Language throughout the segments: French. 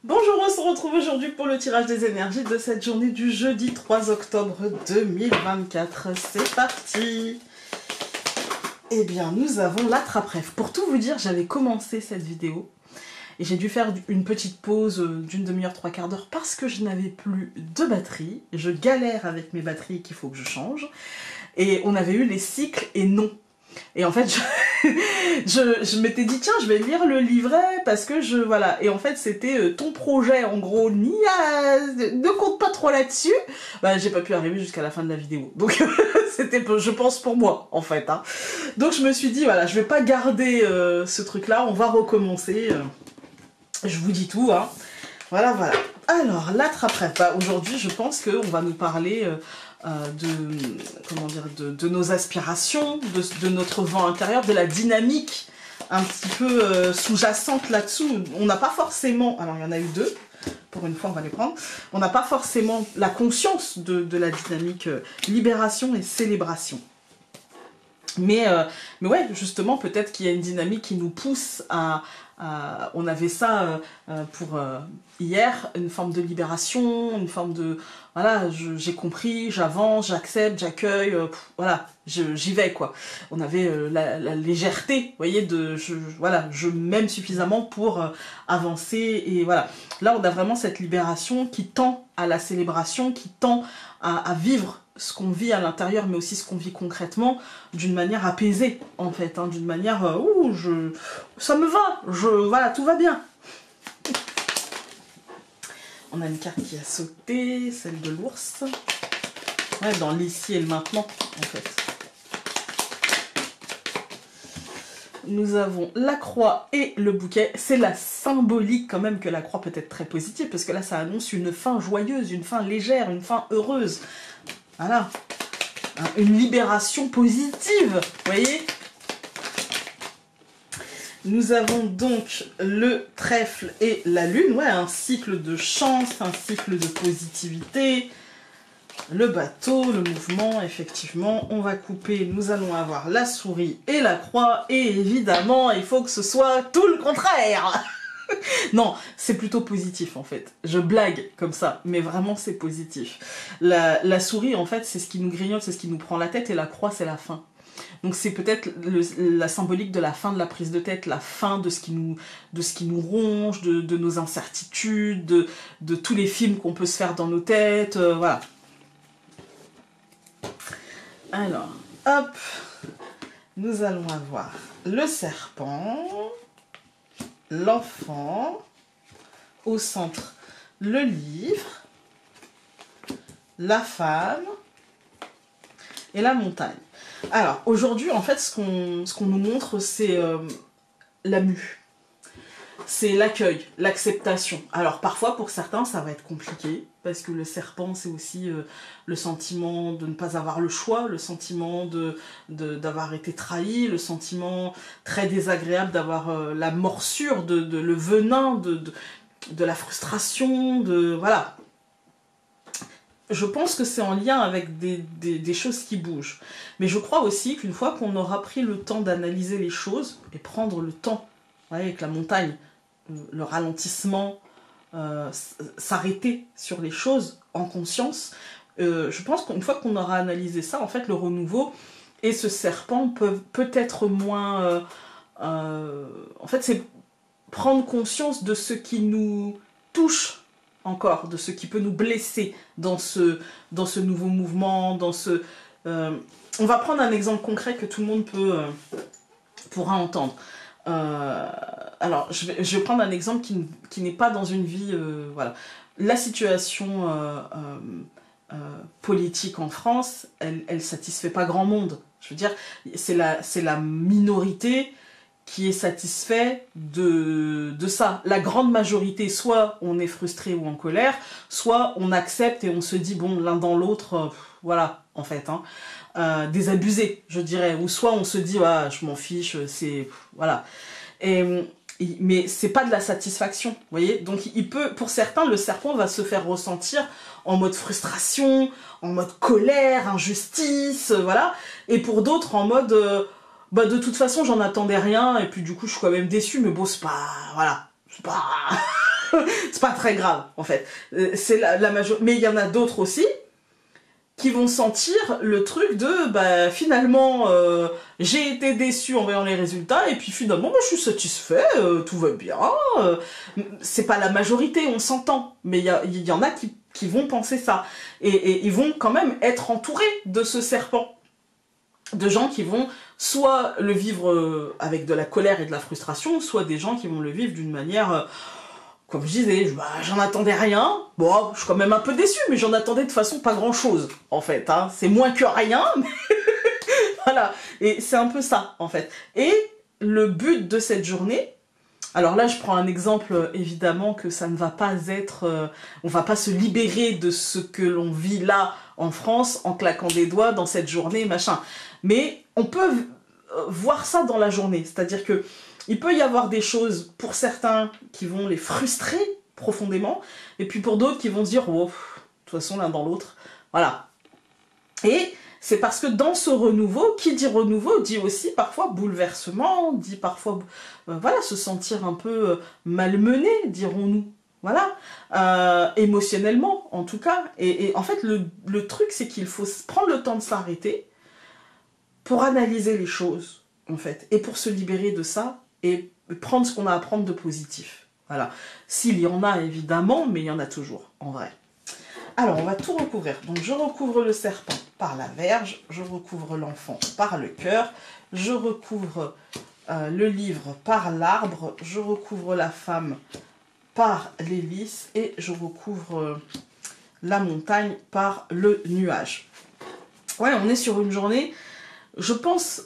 Bonjour, on se retrouve aujourd'hui pour le tirage des énergies de cette journée du jeudi 3 octobre 2024. C'est parti! Eh bien, nous avons l'attrape-rêve. Pour tout vous dire, j'avais commencé cette vidéo et j'ai dû faire une petite pause d'une demi-heure, trois quarts d'heure parce que je n'avais plus de batterie. Je galère avec mes batteries qu'il faut que je change. Et on avait eu les cycles et non. Et en fait, je m'étais dit, tiens, je vais lire le livret parce que voilà. Et en fait, c'était ton projet, en gros, ne compte pas trop là-dessus. Bah, j'ai pas pu arriver jusqu'à la fin de la vidéo. Donc, c'était, je pense, pour moi, en fait. Hein. Donc, je me suis dit, voilà, je vais pas garder ce truc-là, on va recommencer. Je vous dis tout, hein. Voilà, voilà. Alors, l'attrape-rêve. Bah, aujourd'hui, je pense qu'on va nous parler... de nos aspirations, de notre vent intérieur, de la dynamique un petit peu sous-jacente là-dessous. On n'a pas forcément, alors il y en a eu deux, pour une fois on va les prendre, on n'a pas forcément la conscience de la dynamique libération et célébration. Mais ouais, justement, peut-être qu'il y a une dynamique qui nous pousse on avait ça pour hier, une forme de libération, une forme de... Voilà, j'ai compris, j'avance, j'accepte, j'accueille, voilà, j'y vais, quoi. On avait la légèreté, vous voyez, voilà, je m'aime suffisamment pour avancer, et voilà. Là, on a vraiment cette libération qui tend à la célébration, qui tend à vivre ce qu'on vit à l'intérieur, mais aussi ce qu'on vit concrètement, d'une manière apaisée, en fait, hein, d'une manière où ça me va, voilà, tout va bien. On a une carte qui a sauté, celle de l'ours. Ouais, dans l'ici et le maintenant, en fait. Nous avons la croix et le bouquet. C'est la symbolique quand même que la croix peut être très positive, parce que là, ça annonce une fin joyeuse, une fin légère, une fin heureuse. Voilà. Une libération positive, vous voyez? Nous avons donc le trèfle et la lune, ouais, un cycle de chance, un cycle de positivité. Le bateau, le mouvement, effectivement, on va couper, nous allons avoir la souris et la croix, et évidemment, il faut que ce soit tout le contraire. Non, c'est plutôt positif en fait. Je blague comme ça, mais vraiment c'est positif. La souris, en fait, c'est ce qui nous grignote, c'est ce qui nous prend la tête, et la croix, c'est la fin. Donc c'est peut-être la symbolique de la fin de la prise de tête, la fin de ce qui nous ronge, de nos incertitudes, de tous les films qu'on peut se faire dans nos têtes, voilà. Alors, hop, nous allons avoir le serpent, l'enfant, au centre le livre, la femme et la montagne. Alors, aujourd'hui, en fait, ce qu'on nous montre, c'est la mue. C'est l'accueil, l'acceptation. Alors, parfois, pour certains, ça va être compliqué, parce que le serpent, c'est aussi le sentiment de ne pas avoir le choix, le sentiment d'avoir été trahi, le sentiment très désagréable d'avoir la morsure, le venin, de la frustration, voilà. Je pense que c'est en lien avec des choses qui bougent. Mais je crois aussi qu'une fois qu'on aura pris le temps d'analyser les choses, et prendre le temps, ouais, avec la montagne, le ralentissement, s'arrêter sur les choses en conscience, je pense qu'une fois qu'on aura analysé ça, en fait, le renouveau et ce serpent peuvent peut-être moins... en fait, c'est prendre conscience de ce qui nous touche encore, de ce qui peut nous blesser dans ce nouveau mouvement, on va prendre un exemple concret que tout le monde pourra entendre. Alors, je vais prendre un exemple qui n'est pas dans une vie... voilà. La situation politique en France, elle satisfait pas grand monde. Je veux dire, c'est la minorité qui est satisfait de ça. La grande majorité, soit on est frustré ou en colère, soit on accepte et on se dit, bon, l'un dans l'autre, voilà, en fait, hein, désabusé, je dirais. Ou soit on se dit, ah, je m'en fiche, c'est... Voilà. Mais c'est pas de la satisfaction, vous voyez. Donc, pour certains, le serpent va se faire ressentir en mode frustration, en mode colère, injustice, voilà. Et pour d'autres, en mode... bah de toute façon j'en attendais rien et puis du coup je suis quand même déçue, mais bon c'est pas... voilà, c'est pas... C'est pas très grave, en fait. C'est la majorité. Mais il y en a d'autres aussi qui vont sentir le truc de, bah, finalement, j'ai été déçu en voyant les résultats, et puis finalement, bah, je suis satisfait, tout va bien. C'est pas la majorité, on s'entend, mais il y en a qui vont penser ça. Et ils vont quand même être entourés de ce serpent. De gens qui vont soit le vivre avec de la colère et de la frustration, soit des gens qui vont le vivre d'une manière... comme je disais, bah, j'en attendais rien. Bon, je suis quand même un peu déçue, mais j'en attendais de façon pas grand-chose, en fait. Hein. C'est moins que rien, mais voilà. Et c'est un peu ça, en fait. Et le but de cette journée... Alors là, je prends un exemple, évidemment, que ça ne va pas être... on va pas se libérer de ce que l'on vit là, en France, en claquant des doigts dans cette journée, machin. Mais on peut voir ça dans la journée. C'est-à-dire que il peut y avoir des choses, pour certains, qui vont les frustrer profondément, et puis pour d'autres qui vont se dire, oh, de toute façon, l'un dans l'autre. Voilà. Et c'est parce que dans ce renouveau, qui dit renouveau, dit aussi parfois bouleversement, dit parfois, voilà, se sentir un peu malmené, dirons-nous. Voilà. Émotionnellement, en tout cas. Et en fait, le truc, c'est qu'il faut prendre le temps de s'arrêter pour analyser les choses, en fait, et pour se libérer de ça, et prendre ce qu'on a à prendre de positif. Voilà. S'il y en a, évidemment, mais il y en a toujours, en vrai. Alors, on va tout recouvrir. Donc, je recouvre le serpent par la verge, je recouvre l'enfant par le cœur, je recouvre le livre par l'arbre, je recouvre la femme par l'hélice, et je recouvre la montagne par le nuage. Ouais, on est sur une journée... Je pense,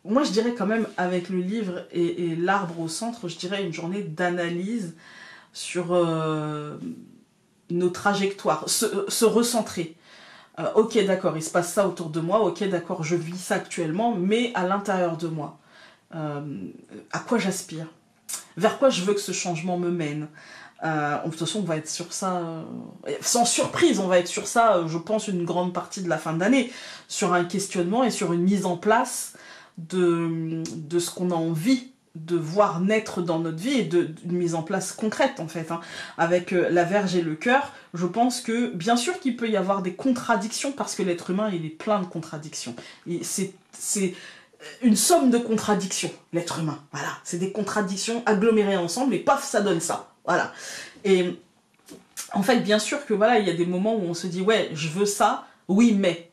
moi je dirais quand même avec le livre et l'arbre au centre, je dirais une journée d'analyse sur nos trajectoires, se recentrer. Ok, d'accord, il se passe ça autour de moi, ok, d'accord, je vis ça actuellement, mais à l'intérieur de moi, à quoi j'aspire? Vers quoi je veux que ce changement me mène? De toute façon, on va être sur ça, sans surprise, on va être sur ça, je pense, une grande partie de la fin d'année, sur un questionnement et sur une mise en place de ce qu'on a envie de voir naître dans notre vie, et d'une mise en place concrète, en fait. Hein. Avec la verge et le cœur, je pense que, bien sûr qu'il peut y avoir des contradictions, parce que l'être humain, il est plein de contradictions. C'est une somme de contradictions, l'être humain. Voilà, c'est des contradictions agglomérées ensemble, et paf, ça donne ça. Voilà. Et en fait, bien sûr que voilà, il y a des moments où on se dit, ouais, je veux ça, oui, mais.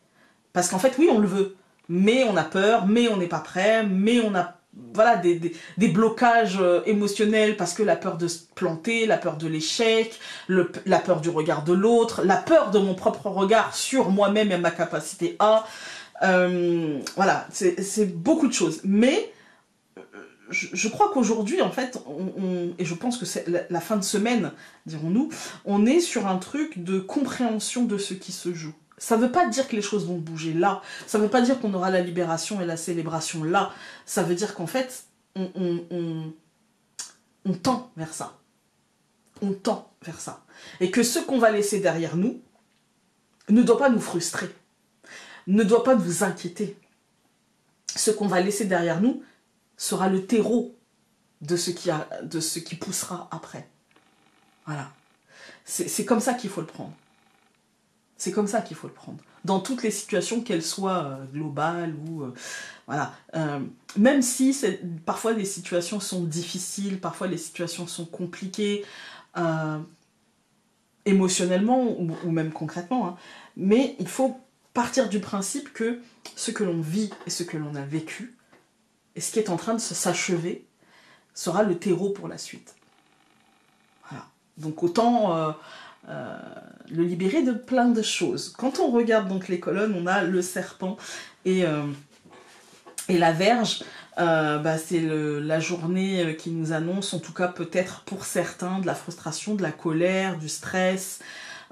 Parce qu'en fait, oui, on le veut. Mais on a peur, mais on n'est pas prêt, mais on a voilà, des blocages émotionnels, parce que la peur de se planter, la peur de l'échec, la peur du regard de l'autre, la peur de mon propre regard sur moi-même et ma capacité à... voilà, c'est beaucoup de choses. Mais je crois qu'aujourd'hui, en fait, et je pense que c'est la fin de semaine, dirons-nous, on est sur un truc de compréhension de ce qui se joue. Ça ne veut pas dire que les choses vont bouger là, ça ne veut pas dire qu'on aura la libération et la célébration là, ça veut dire qu'en fait, on tend vers ça. On tend vers ça. Et que ce qu'on va laisser derrière nous ne doit pas nous frustrer, ne doit pas nous inquiéter. Ce qu'on va laisser derrière nous sera le terreau de ce qui poussera après. Voilà. C'est comme ça qu'il faut le prendre. C'est comme ça qu'il faut le prendre. Dans toutes les situations, qu'elles soient globales ou... voilà. Même si parfois les situations sont difficiles, parfois les situations sont compliquées, émotionnellement ou même concrètement, hein, mais il faut partir du principe que ce que l'on vit et ce que l'on a vécu, et ce qui est en train de s'achever, sera le terreau pour la suite. Voilà. Donc autant le libérer de plein de choses. Quand on regarde donc les colonnes, on a le serpent et la verge. C'est la journée qui nous annonce, en tout cas peut-être pour certains, de la frustration, de la colère, du stress.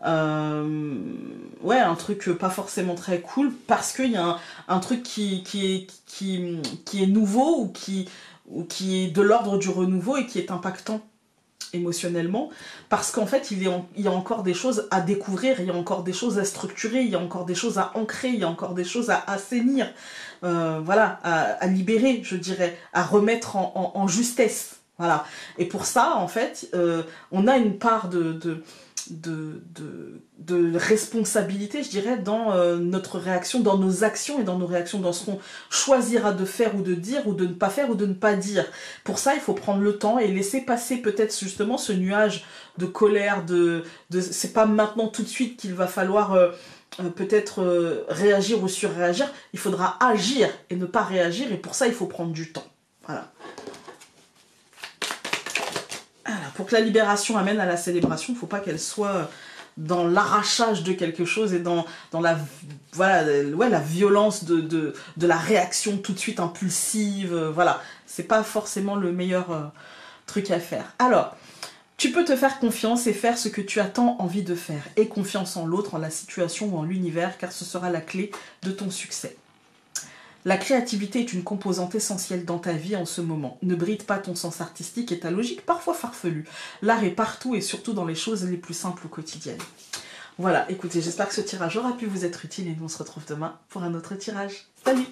Ouais, un truc pas forcément très cool, parce qu'il y a un truc qui est nouveau ou qui est de l'ordre du renouveau et qui est impactant émotionnellement, parce qu'en fait il y a encore des choses à découvrir, il y a encore des choses à structurer, il y a encore des choses à ancrer, il y a encore des choses à assainir, voilà, à libérer, je dirais, à remettre en justesse. Voilà. Et pour ça, en fait, on a une part de responsabilité, je dirais, dans notre réaction, dans nos actions et dans nos réactions, dans ce qu'on choisira de faire ou de dire, ou de ne pas faire ou de ne pas dire. Pour ça, il faut prendre le temps et laisser passer peut-être justement ce nuage de colère, c'est pas maintenant tout de suite qu'il va falloir peut-être réagir ou surréagir, il faudra agir et ne pas réagir, et pour ça, il faut prendre du temps. Voilà. Alors, pour que la libération amène à la célébration, il ne faut pas qu'elle soit dans l'arrachage de quelque chose et dans la, voilà, ouais, la violence de la réaction tout de suite impulsive. Voilà, c'est pas forcément le meilleur truc à faire. Alors, tu peux te faire confiance et faire ce que tu as tant envie de faire. Aie confiance en l'autre, en la situation ou en l'univers, car ce sera la clé de ton succès. La créativité est une composante essentielle dans ta vie en ce moment. Ne bride pas ton sens artistique et ta logique parfois farfelue. L'art est partout et surtout dans les choses les plus simples ou quotidiennes. Voilà, écoutez, j'espère que ce tirage aura pu vous être utile et nous on se retrouve demain pour un autre tirage. Salut!